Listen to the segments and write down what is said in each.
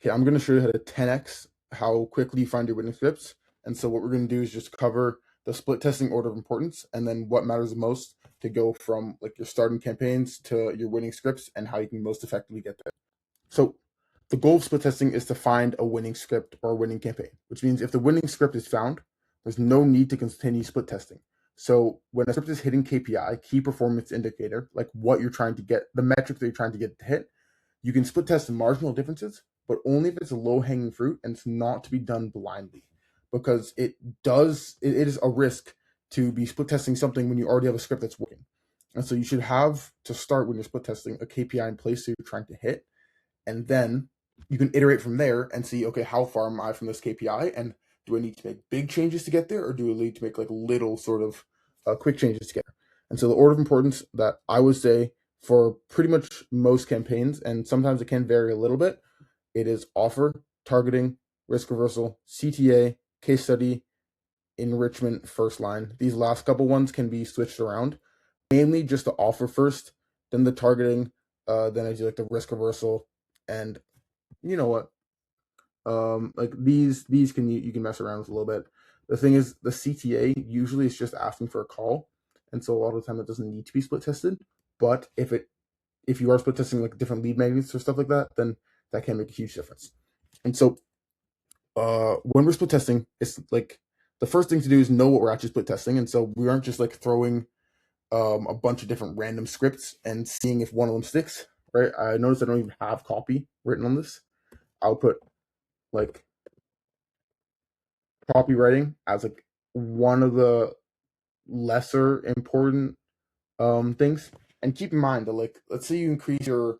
Okay, I'm going to show you how to 10x how quickly you find your winning scripts. And so what we're going to do is just cover the split testing order of importance and then what matters the most to go from like your starting campaigns to your winning scripts and how you can most effectively get there. So the goal of split testing is to find a winning script or a winning campaign, which means if the winning script is found, there's no need to continue split testing. So when a script is hitting KPI, key performance indicator, like what you're trying to get, the metric that you're trying to get to hit, you can split test the marginal differences, but only if it's a low hanging fruit and it's not to be done blindly, because it is a risk to be split testing something when you already have a script that's working. And so you should have to start when you're split testing a KPI in place that you're trying to hit, and then you can iterate from there and see, okay, how far am I from this KPI, and do I need to make big changes to get there, or do I need to make like little sort of quick changes to get there? And so the order of importance that I would say for pretty much most campaigns, and sometimes it can vary a little bit, it is offer, targeting, risk reversal, CTA, case study, enrichment, first line. These last couple ones can be switched around. Mainly just the offer first, then the targeting, then I do like the risk reversal, and you know what? Like these can you can mess around with a little bit. The thing is, the CTA usually is just asking for a call, and so a lot of the time it doesn't need to be split tested. But if you are split testing like different lead magnets or stuff like that, then that can make a huge difference. And so when we're split testing, it's like the first thing to do is know what we're actually split testing, and so we aren't just like throwing a bunch of different random scripts and seeing if one of them sticks. Right? I noticed I don't even have copy written on this. I'll put like copywriting as like one of the lesser important things. And keep in mind that like let's say you increase your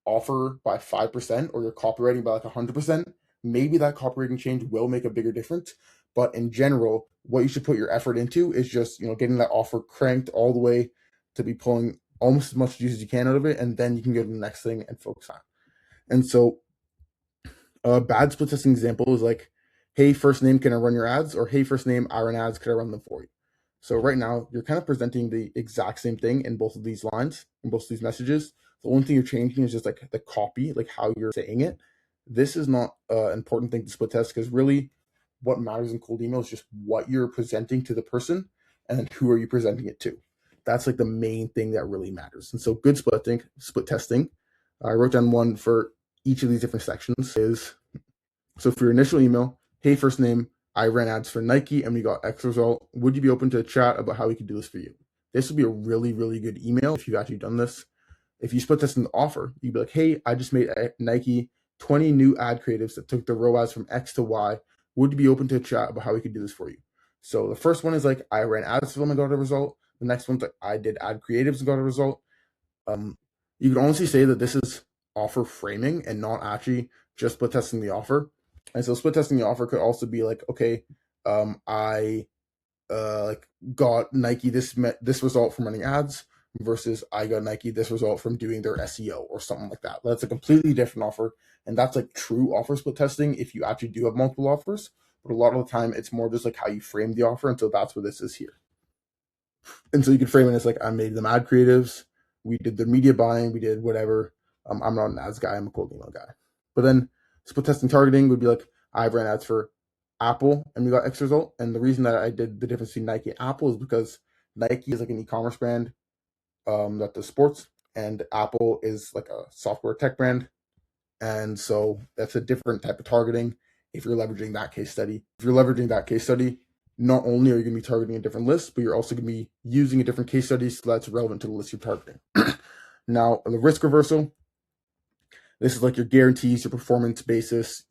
offer by 5% or your copywriting by like 100%, maybe that copywriting change will make a bigger difference. But in general, what you should put your effort into is just getting that offer cranked all the way to be pulling almost as much juice as you can out of it, and then you can go to the next thing and focus on. And so a bad split testing example is like, hey, first name, can I run your ads? Or hey, first name, I run ads, could I run them for you? So right now, you're kind of presenting the exact same thing in both of these lines, in both of these messages. The only thing you're changing is just like the copy, like how you're saying it. This is not an important thing to split test, because really what matters in cold email is just what you're presenting to the person and then who are you presenting it to. That's like the main thing that really matters. And so good split testing. I wrote down one for each of these different sections is, so for your initial email, hey, first name, I ran ads for Nike and we got X result. Would you be open to a chat about how we could do this for you? This would be a really, really good email if you've actually done this. If you split this in the offer, you'd be like, hey, I just made Nike 20 new ad creatives that took the ROAS from X to Y. Would you be open to a chat about how we could do this for you? So the first one is like, I ran ads for them and got a result. The next one's like, I did ad creatives and got a result. Um, you can honestly say that this is offer framing and not actually just split testing the offer. And so split testing the offer could also be like, okay, I like got Nike this result from running ads versus I got Nike this result from doing their SEO or something like that. That's a completely different offer, and that's like true offer split testing if you actually do have multiple offers. But a lot of the time, it's more just like how you frame the offer, and so that's what this is here. And so you could frame it as like, I made them ad creatives, we did the media buying, we did whatever. I'm not an ads guy, I'm a cold email guy. But then split testing targeting would be like, I ran ads for Apple and we got X result. And the reason that I did the difference between Nike and Apple is because Nike is like an e-commerce brand that does sports, and Apple is like a software tech brand. And so that's a different type of targeting if you're leveraging that case study. If you're leveraging that case study, not only are you going to be targeting a different list, but you're also going to be using a different case study so that's relevant to the list you're targeting. Now, the risk reversal, this is like your guarantees, your performance basis,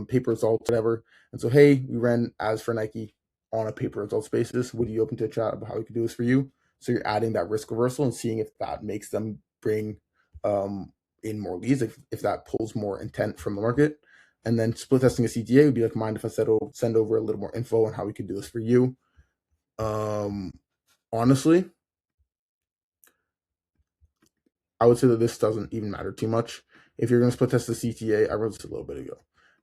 paper results, whatever. And so, hey, we ran ads for Nike on a paper results basis. Would you open to a chat about how we could do this for you? So you're adding that risk reversal and seeing if that makes them bring in more leads, if that pulls more intent from the market. And then split testing a CTA would be like, mind if I send over a little more info on how we could do this for you? Honestly, I would say that this doesn't even matter too much. If you're going to split test the CTA, I wrote this a little bit ago.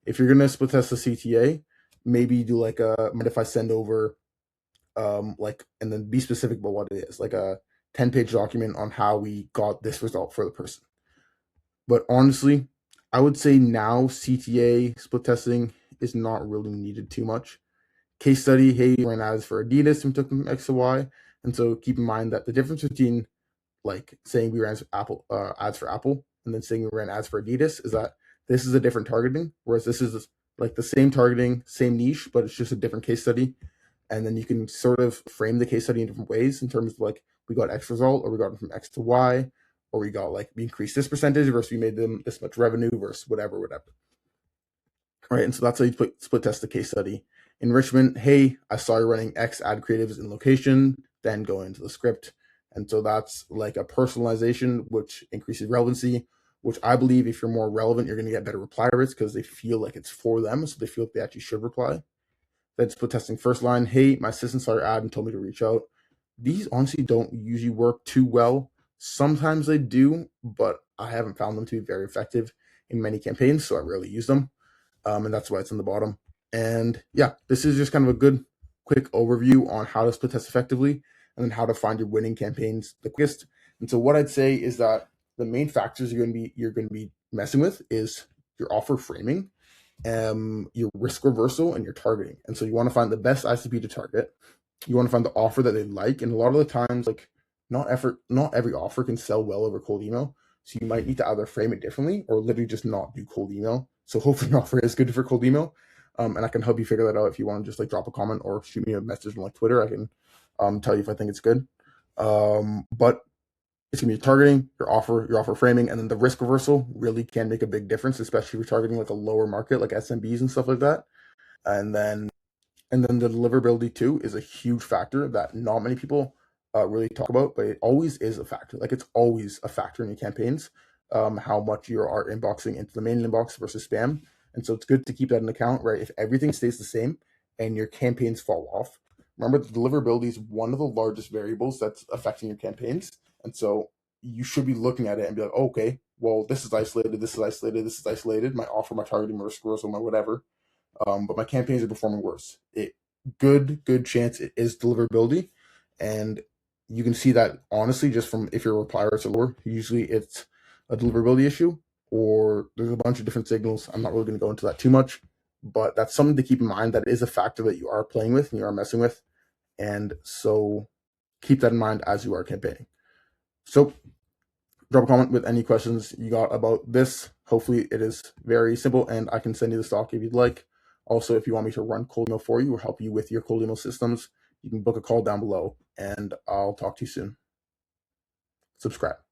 If you're going to split test the CTA, maybe do like a, mind if I send over, like, and then be specific about what it is, like a 10-page document on how we got this result for the person. But honestly, I would say now CTA split testing is not really needed too much. Case study, hey, we ran ads for Adidas and took them X to Y. And so keep in mind that the difference between like saying we ran ads for Apple and then saying we ran ads for Adidas is that this is a different targeting, whereas this is like the same targeting, same niche, but it's just a different case study. And then you can sort of frame the case study in different ways in terms of like we got X result, or we got them from X to Y, or we got like we increased this percentage versus we made them this much revenue versus whatever. Right, and so that's how you split test the case study. Enrichment, hey, I saw you running X ad creatives in location, then go into the script. And so that's like a personalization, which increases relevancy, which I believe if you're more relevant, you're going to get better reply rates because they feel like it's for them. So they feel like they actually should reply. Then split testing first line, hey, my assistant saw your ad and told me to reach out. These honestly don't usually work too well. Sometimes they do, but I haven't found them to be very effective in many campaigns, so I rarely use them. And that's why it's in the bottom. And yeah, this is just kind of a good quick overview on how to split test effectively and then how to find your winning campaigns the quickest. And so what I'd say is that the main factors you're going to be messing with is your offer framing, your risk reversal, and your targeting. And so you want to find the best ICP to target. You want to find the offer that they like, and a lot of the times, like not every offer can sell well over cold email. So you might need to either frame it differently or literally just not do cold email. So hopefully your offer is good for cold email. And I can help you figure that out if you want to just like drop a comment or shoot me a message on like Twitter. I can tell you if I think it's good. But it's gonna be targeting, your offer framing, and then the risk reversal really can make a big difference, especially if you're targeting like a lower market like SMBs and stuff like that. And then the deliverability too is a huge factor that not many people really talk about, but it always is a factor. Like it's always a factor in your campaigns, how much you are inboxing into the main inbox versus spam. And so it's good to keep that in account, right? If everything stays the same and your campaigns fall off, remember the deliverability is one of the largest variables that's affecting your campaigns. And so you should be looking at it and be like, oh, okay, well, this is isolated, this is isolated, this is isolated. My offer, my targeting, my risk reversal, my whatever. But my campaigns are performing worse. Good chance it is deliverability, and you can see that honestly just from if your reply rates are lower. Usually it's a deliverability issue, or there's a bunch of different signals. I'm not really going to go into that too much, but that's something to keep in mind. That is a factor that you are playing with and you are messing with, and so keep that in mind as you are campaigning. So drop a comment with any questions you got about this. Hopefully it is very simple and I can send you the stock if you'd like. Also, if you want me to run cold email for you or help you with your cold email systems, you can book a call down below and I'll talk to you soon. Subscribe.